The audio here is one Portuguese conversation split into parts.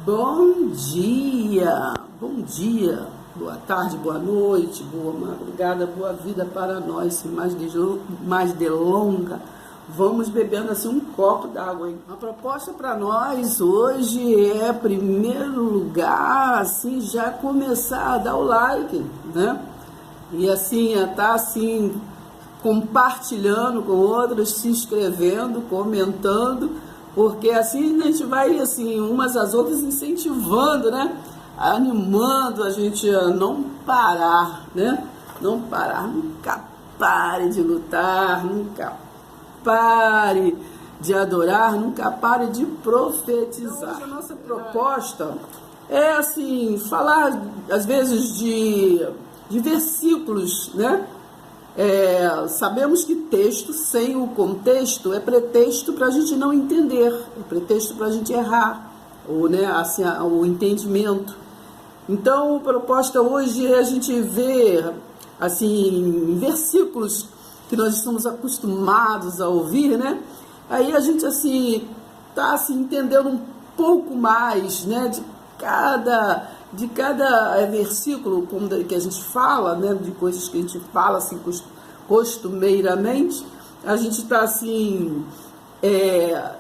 Bom dia, boa tarde, boa noite, boa madrugada, boa vida para nós. Sem mais delonga, vamos bebendo assim um copo d'água, hein? A proposta para nós hoje é, primeiro lugar, assim, já começar a dar o like, né? E assim, tá assim, compartilhando com outros, se inscrevendo, comentando, porque assim a gente vai, assim, umas às outras incentivando, né? Animando a gente a não parar, né? Não parar, nunca pare de lutar, nunca pare de adorar, nunca pare de profetizar. Então, a nossa proposta é, assim, falar às vezes de versículos, né? Sabemos que texto sem o contexto é pretexto para a gente não entender, é pretexto para a gente errar, ou, né, assim, o entendimento. Então, a proposta hoje é a gente ver, assim, versículos que nós estamos acostumados a ouvir, né? Aí a gente, assim, tá assim, entendendo um pouco mais, né, de cada versículo que a gente fala, né, de coisas que a gente fala assim costumeiramente, a gente está assim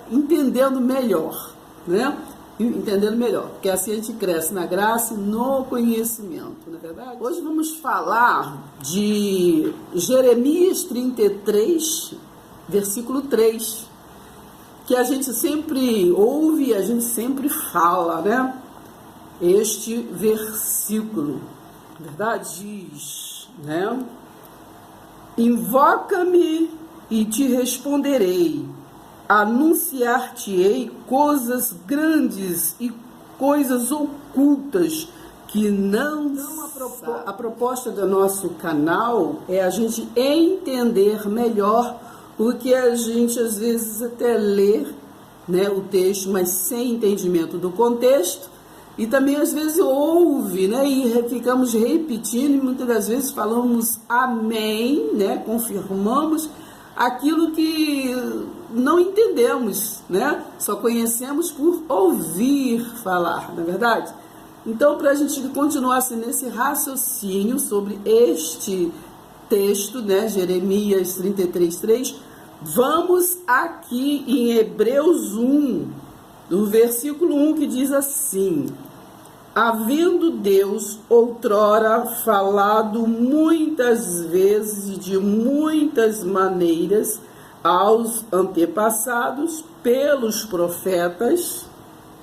entendendo melhor, né? Entendendo melhor, porque assim a gente cresce na graça e no conhecimento, não é verdade? Hoje vamos falar de Jeremias 33, versículo 3, que a gente sempre ouve, a gente sempre fala, né? Este versículo, na verdade, diz, né? Invoca-me e te responderei, anunciar-te-ei coisas grandes e coisas ocultas que não. Então, a proposta do nosso canal é a gente entender melhor o que a gente às vezes até lê, né, o texto, mas sem entendimento do contexto. E também às vezes ouve, né, e ficamos repetindo, e muitas das vezes falamos amém, né, confirmamos aquilo que não entendemos, né, só conhecemos por ouvir falar, não é verdade? Então, para a gente continuar assim, nesse raciocínio sobre este texto, né, Jeremias 33:3, vamos aqui em Hebreus 1, do versículo 1, que diz assim: havendo Deus outrora falado muitas vezes e de muitas maneiras aos antepassados pelos profetas,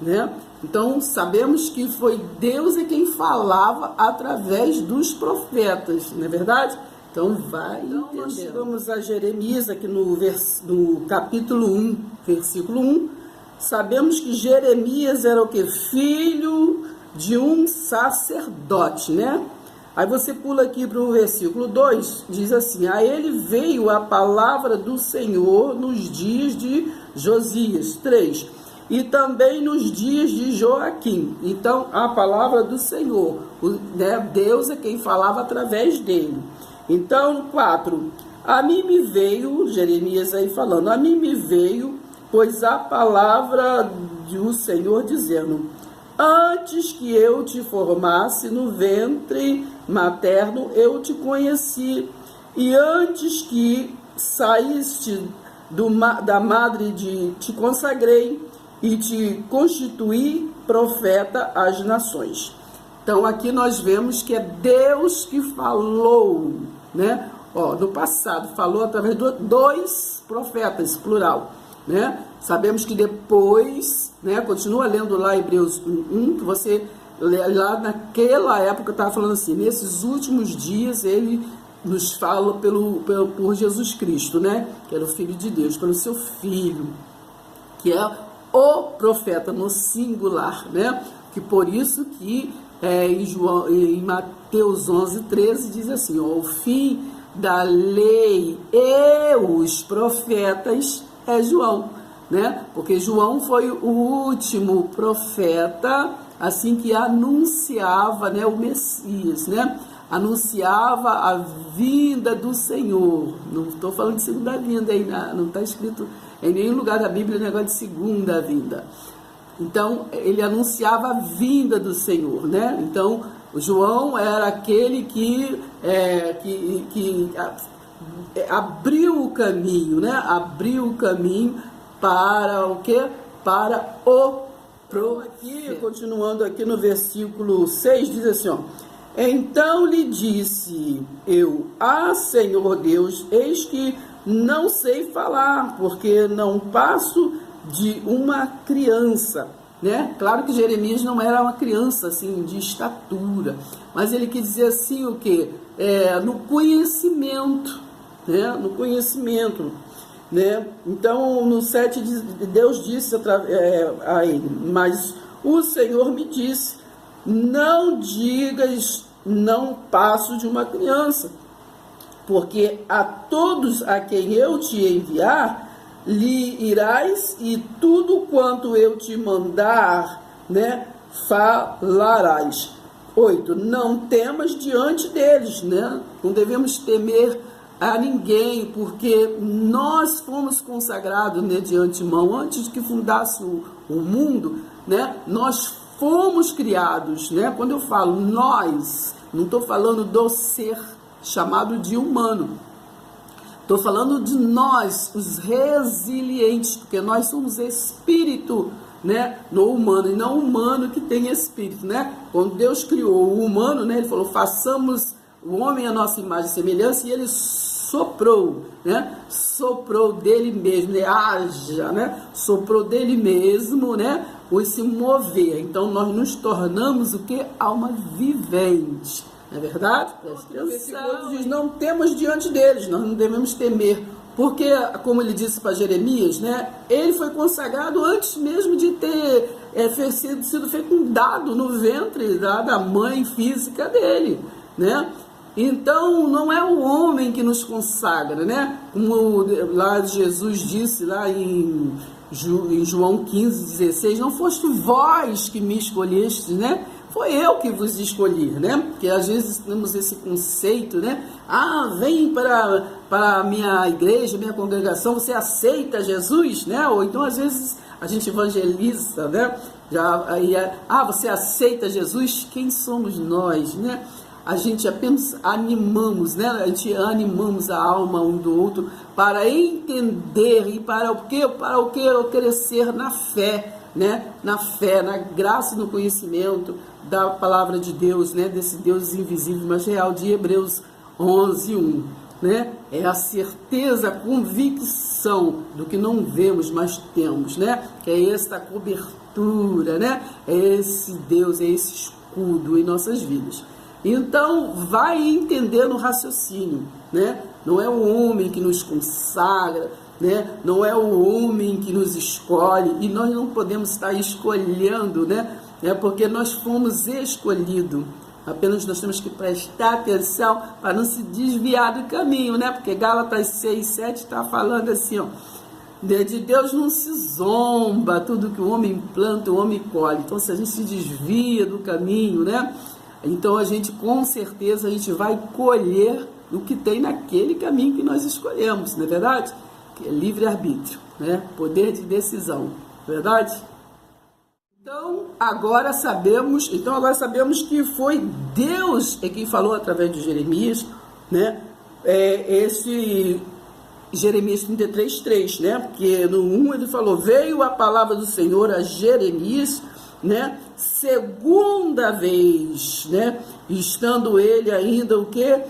né? Então sabemos que foi Deus quem falava através dos profetas, não é verdade? Então vai entender. Nós chegamos a Jeremias aqui no capítulo 1, versículo 1. Sabemos que Jeremias era o que? Filho de um sacerdote, né? Aí você pula aqui para o versículo 2, diz assim: a ele veio a palavra do Senhor nos dias de Josias. 3. E também nos dias de Joaquim. Então, a palavra do Senhor, né? Deus é quem falava através dele. Então, 4. A mim me veio, Jeremias aí falando, a mim me veio, pois a palavra do Senhor dizendo: antes que eu te formasse no ventre materno, eu te conheci, e antes que saíste da madre te consagrei, e te constituí profeta às nações. Então aqui nós vemos que é Deus que falou, né? No passado falou através de 2 profetas, plural, né? Sabemos que depois, né, continua lendo lá Hebreus 1, que você lá naquela época estava falando assim, nesses últimos dias ele nos fala por Jesus Cristo, né, que era o Filho de Deus, pelo seu Filho, que é o profeta no singular, né, que por isso que em Mateus 11:13 diz assim, o fim da lei e os profetas é João, né? Porque João foi o último profeta, assim, que anunciava, né, o Messias, né? Anunciava a vinda do Senhor. Não estou falando de segunda vinda aí, não está escrito em nenhum lugar da Bíblia o negócio de segunda vinda. Então, ele anunciava a vinda do Senhor, né? Então, o João era aquele que abriu o caminho, né? Abriu o caminho para o quê? Para o aqui, continuando aqui no versículo 6, diz assim, ó: então lhe disse eu, Senhor Deus, eis que não sei falar, porque não passo de uma criança, né? Claro que Jeremias não era uma criança assim de estatura, mas ele quis dizer assim o quê? No conhecimento, né? No conhecimento, né? Então no 7 Deus disse a ele: mas o Senhor me disse, não digas, não passo de uma criança, porque a todos a quem eu te enviar lhe irás, e tudo quanto eu te mandar, né, falarás. 8, não temas diante deles, né? Não devemos temer a ninguém, porque nós fomos consagrados, né, de antemão, antes de que fundasse o mundo, né? Nós fomos criados, né? Quando eu falo nós, não estou falando do ser chamado de humano. Estou falando de nós, os resilientes, porque nós somos espírito, né, no humano, e não humano que tem espírito, né? Quando Deus criou o humano, né, ele falou, façamos o homem à nossa imagem e semelhança, e ele soprou, né? Soprou dele mesmo, né? Haja, né? Soprou dele mesmo, né? O se mover. Então nós nos tornamos o que? Alma vivente. Não é verdade? Preste atenção. Diz, não temos diante deles, nós não devemos temer. Porque, como ele disse para Jeremias, né? Ele foi consagrado antes mesmo de ter sido fecundado no ventre da mãe física dele, né? Então, não é o homem que nos consagra, né? Como lá Jesus disse, lá em João 15:16, não foste vós que me escolheste, né? Foi eu que vos escolhi, né? Porque às vezes temos esse conceito, né? Vem para a minha igreja, minha congregação, você aceita Jesus, né? Ou então às vezes a gente evangeliza, né? Você aceita Jesus? Quem somos nós, né? A gente apenas animamos, né? A gente animamos a alma um do outro para entender e para o quê? Para o que crescer na fé, né? Na fé, na graça e no conhecimento da palavra de Deus, né? Desse Deus invisível, mas real, de Hebreus 11:1, né? É a certeza, a convicção do que não vemos, mas temos, né? Que é esta cobertura, né? É esse Deus, é esse escudo em nossas vidas. Então, vai entendendo o raciocínio, né? Não é o homem que nos consagra, né? Não é o homem que nos escolhe, e nós não podemos estar escolhendo, né? Porque nós fomos escolhidos. Apenas nós temos que prestar atenção para não se desviar do caminho, né? Porque Gálatas 6:7 está falando assim, ó: de Deus não se zomba, tudo que o homem planta, o homem colhe. Então, se a gente se desvia do caminho, né? Então a gente, com certeza, a gente vai colher o que tem naquele caminho que nós escolhemos, não é verdade? Que é livre-arbítrio, né? Poder de decisão, não é verdade? Então agora sabemos que foi Deus quem falou através de Jeremias, né? Esse Jeremias 33:3, né? Porque no 1 ele falou, veio a palavra do Senhor a Jeremias, né? Segunda vez, né? Estando ele ainda o que?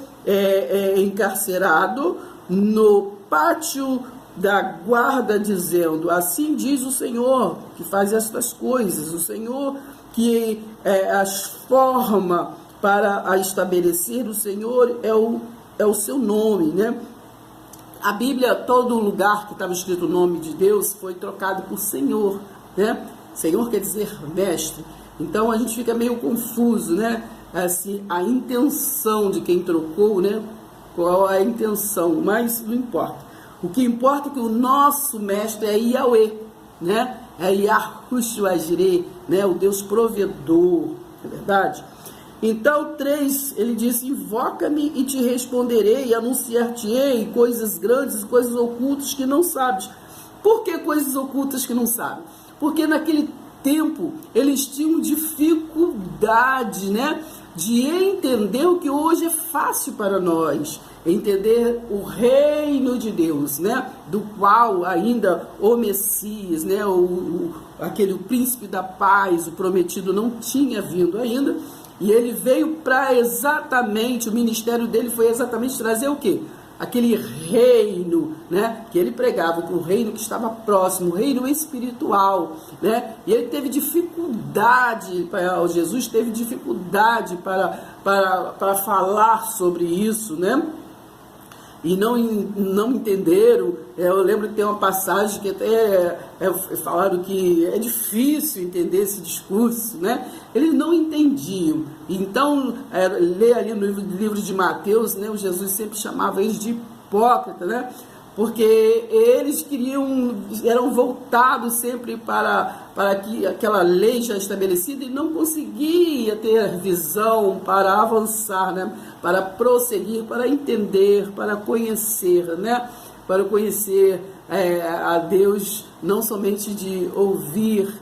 Encarcerado no pátio da guarda, dizendo, assim diz o Senhor que faz estas coisas, o Senhor que as forma para a estabelecer, o Senhor é o seu nome, né? A Bíblia, todo lugar que estava escrito o nome de Deus foi trocado por Senhor, né? Senhor quer dizer mestre. Então a gente fica meio confuso, né? Assim, a intenção de quem trocou, né? Qual a intenção? Mas não importa. O que importa é que o nosso mestre é Yahweh, né? É Yahushua Jireh, né? O Deus provedor, não é verdade? Então 3, ele disse, invoca-me e te responderei, e anunciar-te-ei coisas grandes e coisas ocultas que não sabes. Por que coisas ocultas que não sabes? Porque naquele tempo, eles tinham dificuldade, né, de entender o que hoje é fácil para nós, entender o reino de Deus, né, do qual ainda o Messias, né, aquele príncipe da paz, o prometido, não tinha vindo ainda, e ele veio para exatamente, o ministério dele foi exatamente trazer o quê? Aquele reino, né, que ele pregava, o reino que estava próximo, o reino espiritual, né, e ele teve dificuldade, Jesus teve dificuldade para falar sobre isso, né, e não entenderam. Eu lembro que tem uma passagem que até falaram que é difícil entender esse discurso, né? Eles não entendiam. Então, lê ali no livro de Mateus, né? O Jesus sempre chamava eles de hipócrita, né? Porque eles eram voltados sempre para aquela lei já estabelecida e não conseguia ter visão para avançar, né? Para prosseguir, para entender, para conhecer, né? Para conhecer a Deus, não somente de ouvir,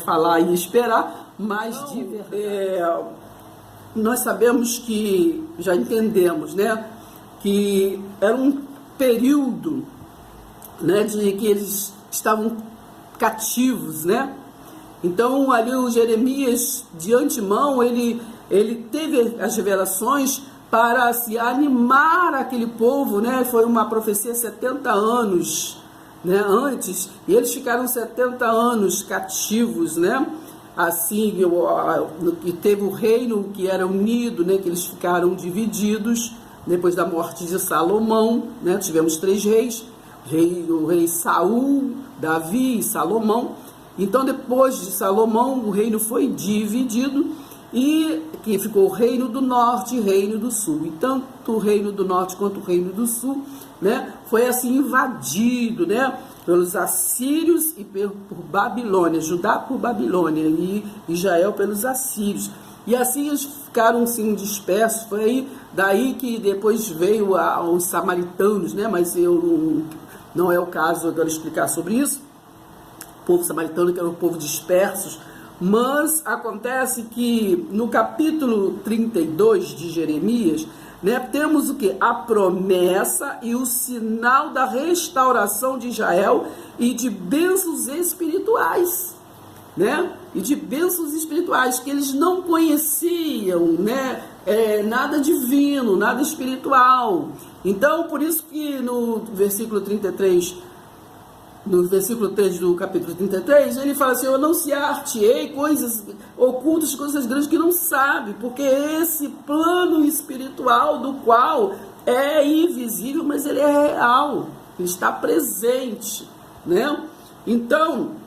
falar e esperar, mas de verdade. Nós sabemos que, já entendemos, né? Que era um período, né, de que eles estavam cativos, né? Então ali o Jeremias, de antemão, ele teve as revelações para se animar aquele povo, né? Foi uma profecia 70 anos, né, antes, e eles ficaram 70 anos cativos, né? Assim, que teve o reino que era unido, né, que eles ficaram divididos. Depois da morte de Salomão, né, tivemos 3 reis, o rei Saul, Davi e Salomão. Então, depois de Salomão, o reino foi dividido e que ficou o reino do norte e o reino do sul. E tanto o reino do norte quanto o reino do sul, né, foi assim invadido, né, pelos assírios e por Babilônia, Judá por Babilônia e Israel pelos assírios. E assim eles ficaram assim dispersos. Foi daí que depois veio os samaritanos, né? Mas não é o caso agora explicar sobre isso. O povo samaritano, que era um povo dispersos. Mas acontece que no capítulo 32 de Jeremias, né, temos o que? A promessa e o sinal da restauração de Israel e de bênçãos espirituais, né? E de bênçãos espirituais que eles não conheciam, né? Nada divino, nada espiritual. Então, por isso que no versículo 33, no versículo 3 do capítulo 33, ele fala assim: eu anunciar-te-ei coisas ocultas, coisas grandes que não sabe, porque esse plano espiritual do qual é invisível, mas ele é real, ele está presente, né? Então,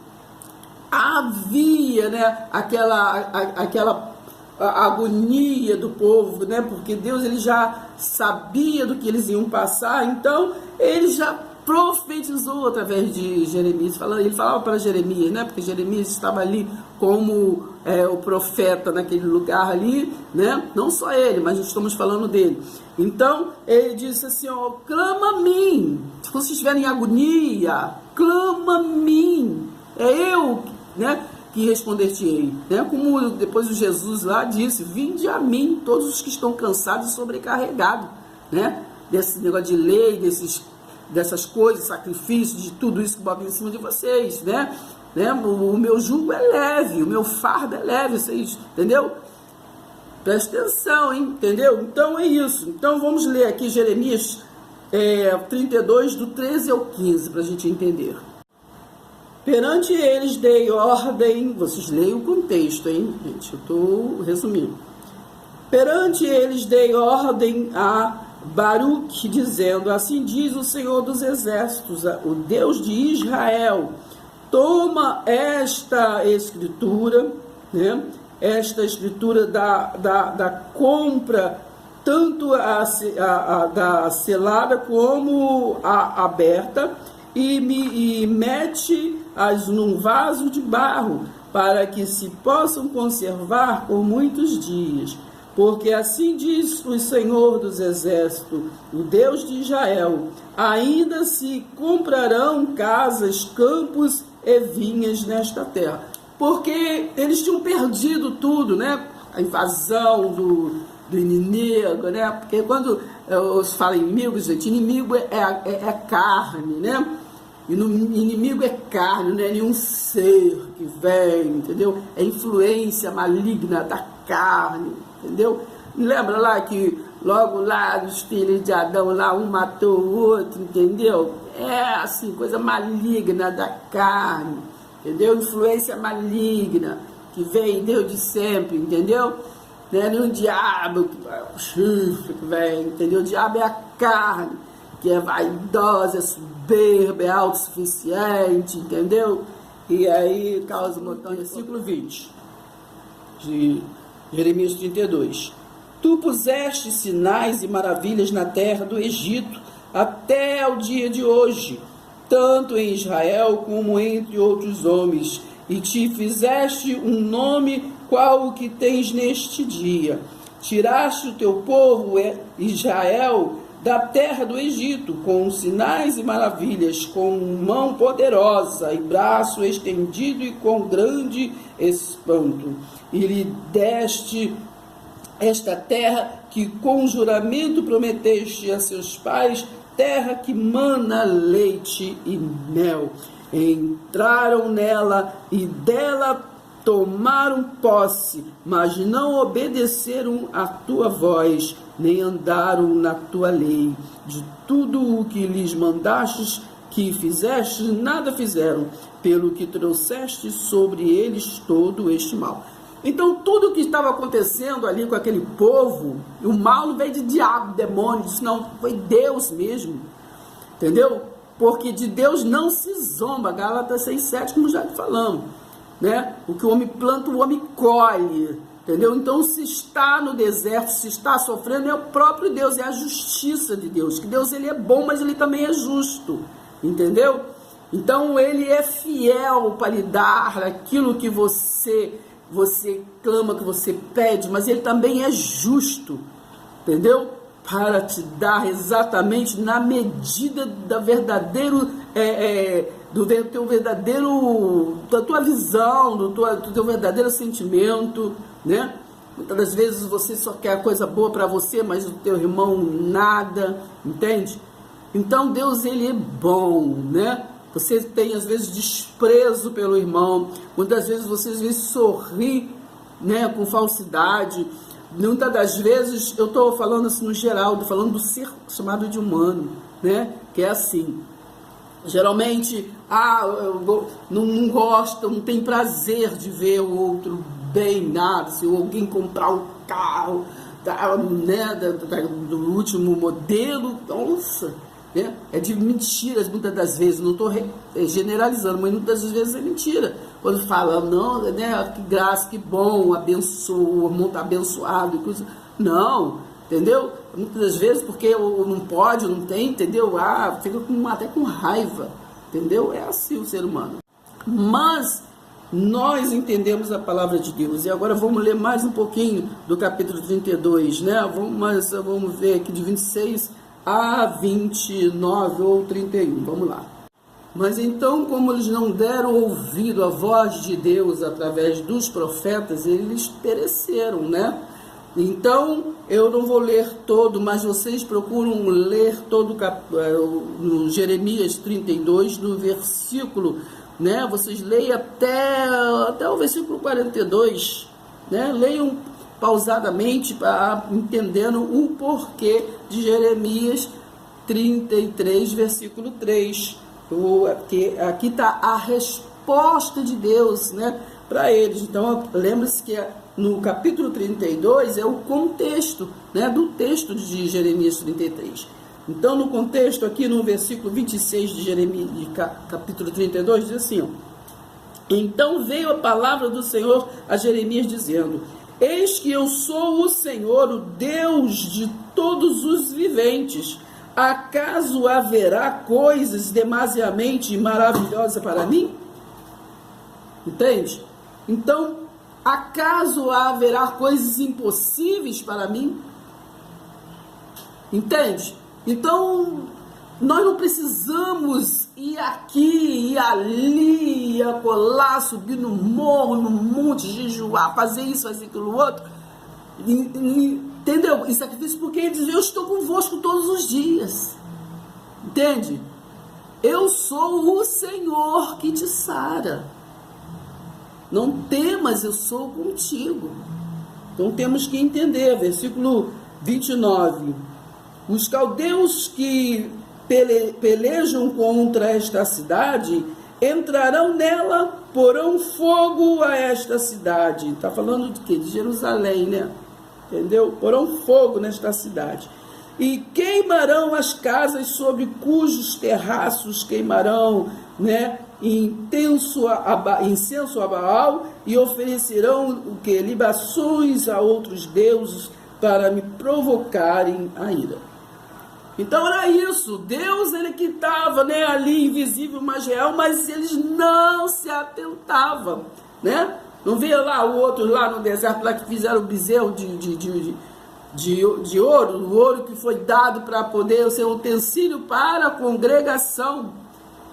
havia, né, aquela agonia do povo, né, porque Deus ele já sabia do que eles iam passar, então ele já profetizou através de Jeremias. Ele falava para Jeremias, né, porque Jeremias estava ali como o profeta naquele lugar ali, né, não só ele, mas estamos falando dele. Então ele disse assim: ó, clama a mim, se vocês estiverem em agonia, clama a mim, é eu, né, que responder-te-ei, né? Como depois o Jesus lá disse: vinde a mim todos os que estão cansados e sobrecarregados, né? Desse negócio de lei, dessas coisas, sacrifícios, de tudo isso que bota em cima de vocês, né? O meu jugo é leve, o meu fardo é leve, vocês, entendeu? Presta atenção, hein? Entendeu? Então é isso. Então vamos ler aqui Jeremias 32, do 13 ao 15, para a gente entender. Perante eles dei ordem, vocês leiam o contexto, hein, gente? Eu estou resumindo. Perante eles dei ordem a Baruque, dizendo: assim diz o Senhor dos Exércitos, o Deus de Israel, toma esta escritura, né? Esta escritura da compra, tanto da selada como a aberta, e mete-as num vaso de barro, para que se possam conservar por muitos dias. Porque assim diz o Senhor dos Exércitos, o Deus de Israel: ainda se comprarão casas, campos e vinhas nesta terra. porque eles tinham perdido tudo, né? A invasão do inimigo, né? Porque quando eu falo inimigo, gente, inimigo é carne, né? E no inimigo é carne, não é nenhum ser que vem, entendeu? É influência maligna da carne, entendeu? Lembra lá que logo lá dos filhos de Adão, lá um matou o outro, entendeu? É assim, coisa maligna da carne, entendeu? Influência maligna que vem desde sempre, entendeu? Não é nenhum diabo, o chifre que vem, entendeu? O diabo é a carne, que é vaidosa, é soberba, é autossuficiente, entendeu? E aí causa um montão de versículo 20 de Jeremias 32. Tu puseste sinais e maravilhas na terra do Egito até o dia de hoje, tanto em Israel como entre outros homens, e te fizeste um nome qual o que tens neste dia. Tiraste o teu povo, Israel, da terra do Egito, com sinais e maravilhas, com mão poderosa e braço estendido e com grande espanto. E lhe deste esta terra que com juramento prometeste a seus pais, terra que mana leite e mel. Entraram nela e dela tomaram posse, mas não obedeceram à tua voz, nem andaram na tua lei. De tudo o que lhes mandastes que fizeste, nada fizeram, pelo que trouxeste sobre eles todo este mal. Então, tudo o que estava acontecendo ali com aquele povo, o mal não veio de diabo, demônio, isso não, foi Deus mesmo, entendeu? Porque de Deus não se zomba, Gálatas 6,7, como já falamos, né? O que o homem planta, o homem colhe, entendeu? Então, se está no deserto, se está sofrendo, é o próprio Deus, é a justiça de Deus, que Deus ele é bom, mas ele também é justo, entendeu? Então, ele é fiel para lhe dar aquilo que você clama, que você pede, mas ele também é justo, entendeu? Para te dar exatamente na medida da verdadeiro, do teu verdadeiro, da tua visão, do teu verdadeiro sentimento, né? Muitas das vezes você só quer coisa boa para você, mas o teu irmão nada, entende? Então Deus ele é bom, né? Você tem às vezes desprezo pelo irmão, muitas vezes você às vezes sorri, né, com falsidade. Muitas das vezes, eu estou falando assim no geral, estou falando do ser chamado de humano, né? Que é assim, geralmente, não gosta, não tem prazer de ver o outro bem, nada, se alguém comprar um carro, né, do último modelo, nossa, né? É de mentiras muitas das vezes, não estou generalizando, mas muitas das vezes é mentira. Quando fala, não, né, que graça, que bom, abençoa, o irmão está abençoado, coisa. Não, entendeu? Muitas das vezes, porque não pode, não tem, entendeu? Fica até com raiva, entendeu? É assim o ser humano. Mas nós entendemos a palavra de Deus. E agora vamos ler mais um pouquinho do capítulo 32, né? Vamos ver aqui de 26 a 29 ou 31, vamos lá. Mas então, como eles não deram ouvido à voz de Deus através dos profetas, eles pereceram, né? Então, eu não vou ler todo, mas vocês procuram ler todo no Jeremias 32, no versículo, né? Vocês leiam até o versículo 42, né? Leiam pausadamente, entendendo o porquê de Jeremias 33, versículo 3. Aqui está a resposta de Deus, né, para eles. Então, lembre-se que no capítulo 32 é o contexto, né, do texto de Jeremias 33. Então, no contexto, aqui no versículo 26 de Jeremias, capítulo 32, diz assim, ó, então veio a palavra do Senhor a Jeremias dizendo, eis que eu sou o Senhor, o Deus de todos os viventes. Acaso haverá coisas demasiadamente maravilhosas para mim? Entende? Então, acaso haverá coisas impossíveis para mim? Entende? Então, nós não precisamos ir aqui, ir ali, ir acolá, subir no morro, no monte, jejuar, fazer isso, fazer aquilo outro. Entendeu? E sacrifício porque ele diz, eu estou convosco todos os dias. Entende? Eu sou o Senhor que te sara. Não temas, eu sou contigo. Então temos que entender, versículo 29. Os caldeus que pelejam contra esta cidade entrarão nela, porão fogo a esta cidade. Está falando de quê? De Jerusalém, né? Entendeu? Porão fogo nesta cidade. E queimarão as casas sobre cujos terraços queimarão, né, incenso a Baal, e oferecerão o que? Libações a outros deuses para me provocarem a ira. Então era isso, Deus ele que estava, né, ali invisível, mas real, mas eles não se atentavam, né? Não via lá o outro lá no deserto lá que fizeram o bezerro de ouro, o ouro que foi dado para poder ser um utensílio para a congregação.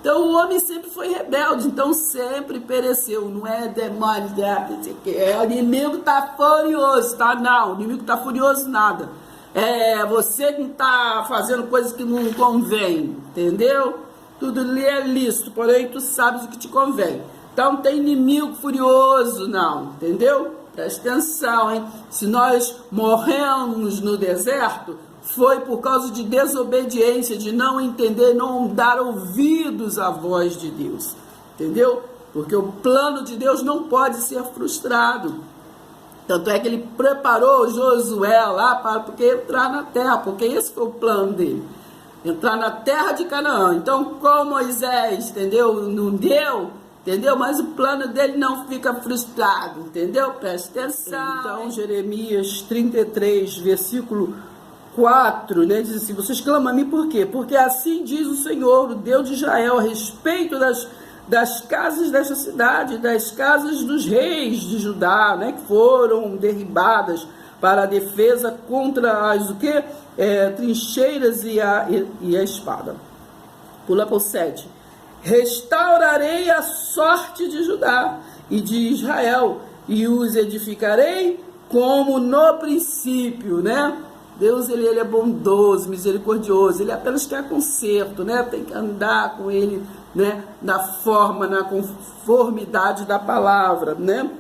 Então o homem sempre foi rebelde, então sempre pereceu. Não é demônio, o inimigo está furioso, tá? Não, o inimigo está furioso nada. É você que está fazendo coisas que não convém, entendeu? Tudo lhe é lícito, porém tu sabes o que te convém. Então não tem inimigo furioso não, entendeu? Presta atenção, hein? Se nós morremos no deserto, foi por causa de desobediência, de não entender, não dar ouvidos à voz de Deus, entendeu? Porque o plano de Deus não pode ser frustrado. Tanto é que ele preparou Josué lá para entrar na terra, porque esse foi o plano dele, entrar na terra de Canaã. Então, com Moisés, entendeu? Não deu, entendeu? Mas o plano dele não fica frustrado, entendeu? Presta atenção. Então, Jeremias 33, versículo 4, né, diz assim, vocês clamam a mim por quê? Porque assim diz o Senhor, o Deus de Israel, a respeito das casas desta cidade, das casas dos reis de Judá, né, que foram derribadas para a defesa contra as trincheiras e a espada. Pula para o 7. Restaurarei a sorte de Judá e de Israel, e os edificarei como no princípio, né? Deus, ele é bondoso, misericordioso, ele apenas quer conserto, né? Tem que andar com ele, né? Na forma, na conformidade da palavra, né?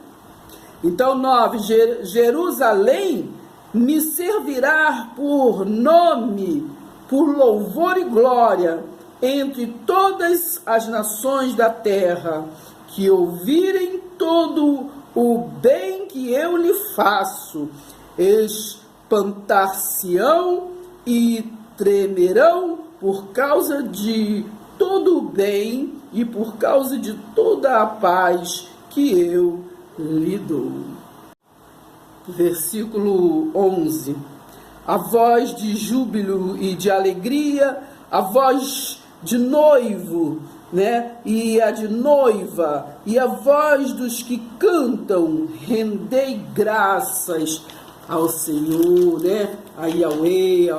Então, 9, Jerusalém me servirá por nome, por louvor e glória, entre todas as nações da terra, que ouvirem todo o bem que eu lhe faço, espantar-se-ão e tremerão por causa de todo o bem e por causa de toda a paz que eu lhe dou. Versículo 11. A voz de júbilo e de alegria, a voz de noivo, né? E a de noiva, e a voz dos que cantam, rendei graças ao Senhor, né? A Yahweh,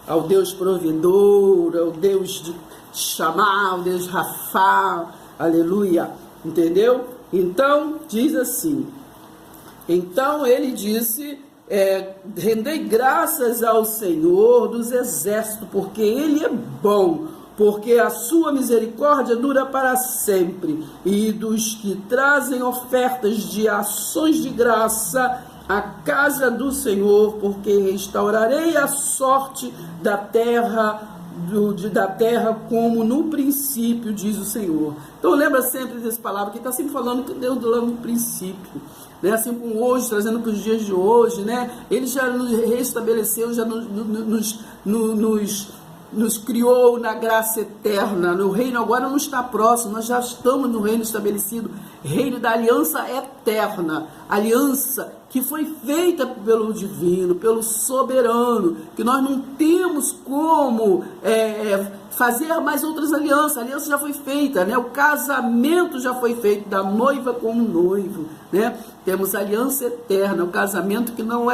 ao Deus provedor, ao Deus de Chamar, ao Deus Rafá, aleluia, entendeu? Então, diz assim, então ele disse, rendei graças ao Senhor dos exércitos, porque ele é bom, porque a sua misericórdia dura para sempre, e dos que trazem ofertas de ações de graça à casa do Senhor, porque restaurarei a sorte da terra, como no princípio, diz o Senhor. Então lembra sempre dessa palavra, que está sempre falando que Deus lá no princípio, né? Assim como hoje, trazendo para os dias de hoje, né? Ele já nos restabeleceu, já nos criou na graça eterna. No reino agora não está próximo, nós já estamos no reino estabelecido, reino da aliança eterna, aliança que foi feita pelo divino, pelo soberano, que nós não temos como fazer mais outras alianças. A aliança já foi feita, né? O casamento já foi feito, da noiva com o noivo, né? Temos aliança eterna, o casamento que não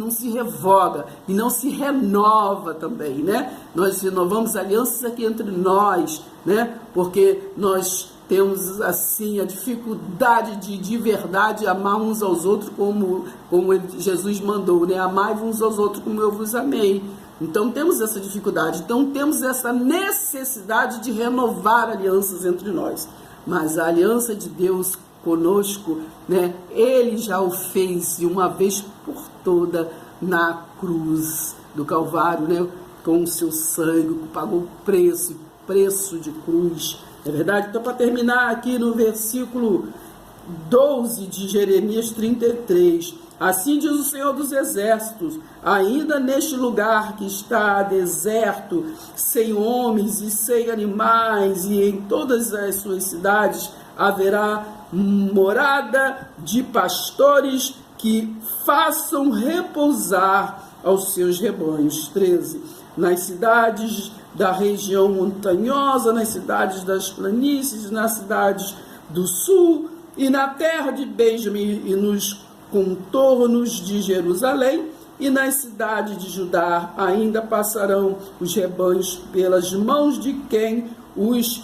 se revoga e não se renova também, né? Nós renovamos alianças aqui entre nós, né? Porque nós temos assim a dificuldade de verdade amar uns aos outros como Jesus mandou, né? Amai uns aos outros como eu vos amei. Então temos essa dificuldade, então temos essa necessidade de renovar alianças entre nós. Mas a aliança de Deus conosco, né? Ele já o fez de uma vez por toda na cruz do Calvário, né? Com o seu sangue, pagou o preço de cruz. É verdade? Então, para terminar aqui no versículo 12 de Jeremias 33, assim diz o Senhor dos Exércitos, ainda neste lugar que está deserto, sem homens e sem animais, e em todas as suas cidades haverá morada de pastores que façam repousar aos seus rebanhos. 13. Nas cidades da região montanhosa, nas cidades das planícies, nas cidades do sul e na terra de Benjamim e nos contornos de Jerusalém e nas cidades de Judá ainda passarão os rebanhos pelas mãos de quem os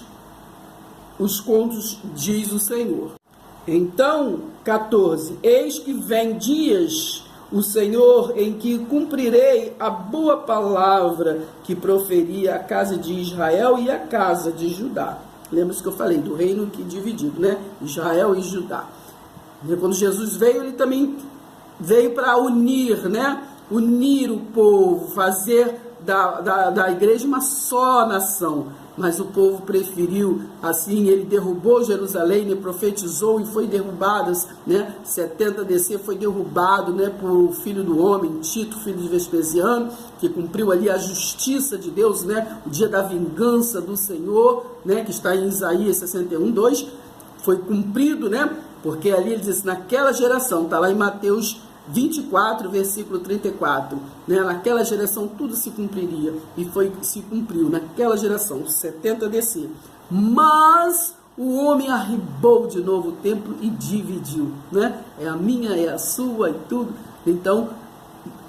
contos, diz o Senhor. Então, 14, eis que vem dias, o Senhor, em que cumprirei a boa palavra que proferi à casa de Israel e à casa de Judá. Lembra que eu falei do reino que dividido, né? Israel e Judá. Quando Jesus veio, ele também veio para unir, né? Unir o povo, fazer da igreja uma só nação. Mas o povo preferiu, assim, ele derrubou Jerusalém, ele profetizou e foi derrubado, né? 70 DC foi derrubado, né, por filho do homem, Tito, filho de Vespasiano, que cumpriu ali a justiça de Deus, né? O dia da vingança do Senhor, né? Que está em Isaías 61:2, foi cumprido, né? Porque ali ele diz, naquela geração, está lá em Mateus 24, versículo 34, né? Naquela geração tudo se cumpriria, e se cumpriu naquela geração, 70 DC. Mas o homem arribou de novo o templo e dividiu, né? É a minha, é a sua e tudo. Então,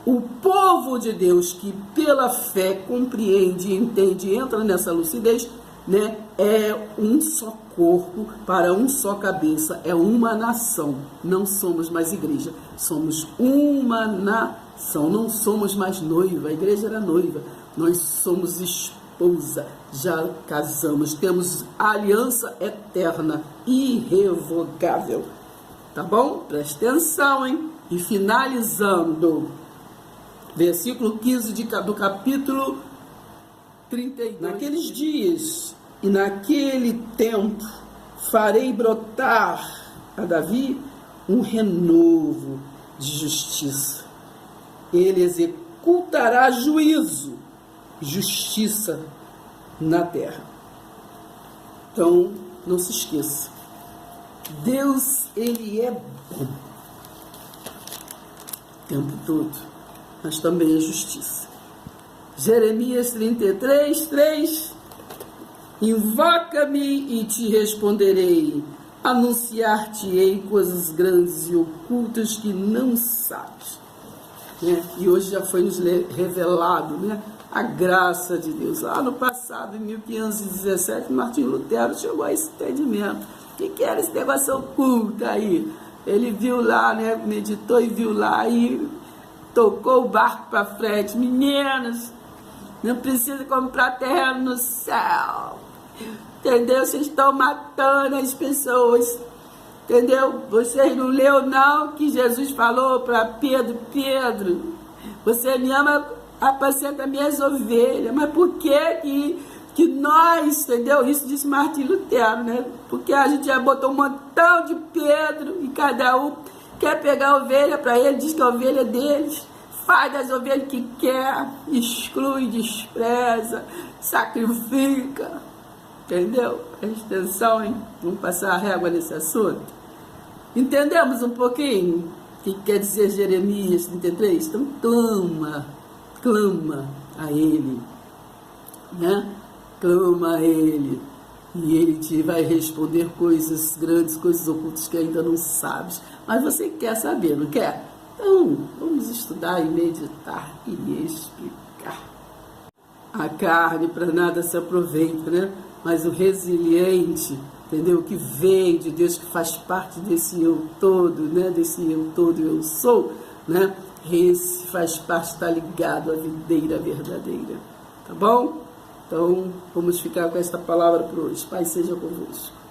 o povo de Deus que pela fé compreende, entende, entra nessa lucidez, né? É um só corpo para um só cabeça, é uma nação. Não somos mais igreja, somos uma nação, não somos mais noiva. A igreja era noiva, nós somos esposa, já casamos, temos aliança eterna, irrevogável. Tá bom? Presta atenção, hein? E finalizando, versículo 15 do capítulo 32. Naqueles dias e naquele tempo farei brotar a Davi um renovo de justiça. Ele executará juízo e justiça na terra. Então, não se esqueça. Deus, ele é bom o tempo todo, mas também é justiça. Jeremias 33, 3. Invoca-me e te responderei, anunciar-te-ei coisas grandes e ocultas que não sabes. Né? E hoje já foi nos revelado, né, a graça de Deus. Lá no passado, em 1517, Martinho Lutero chegou a esse entendimento. O que era esse negócio oculto aí? Ele viu lá, né, meditou e viu lá e tocou o barco para frente. Meninos, não precisa comprar terreno no céu. Entendeu? Vocês estão matando as pessoas. Entendeu? Vocês não leu não que Jesus falou para Pedro, Pedro, você me ama, apacenta minhas ovelhas. Mas por que nós, entendeu? Isso disse Martinho Lutero, né? Porque a gente já botou um montão de Pedro e cada um quer pegar a ovelha para ele, diz que a ovelha é deles. Faz das ovelhas que quer, exclui, despreza, sacrifica. Entendeu? Presta atenção, hein? Vamos passar a régua nesse assunto. Entendemos um pouquinho o que quer dizer Jeremias 33? Então clama a Ele, né? Clama a Ele, e Ele te vai responder coisas grandes, coisas ocultas que ainda não sabes. Mas você quer saber, não quer? Então, vamos estudar e meditar e explicar. A carne para nada se aproveita, né? mas o resiliente, entendeu? Que vem de Deus, que faz parte desse eu todo, né? Desse eu todo eu sou, né? Esse faz parte, está ligado à videira verdadeira, tá bom? Então, vamos ficar com esta palavra por hoje. Pai seja convosco.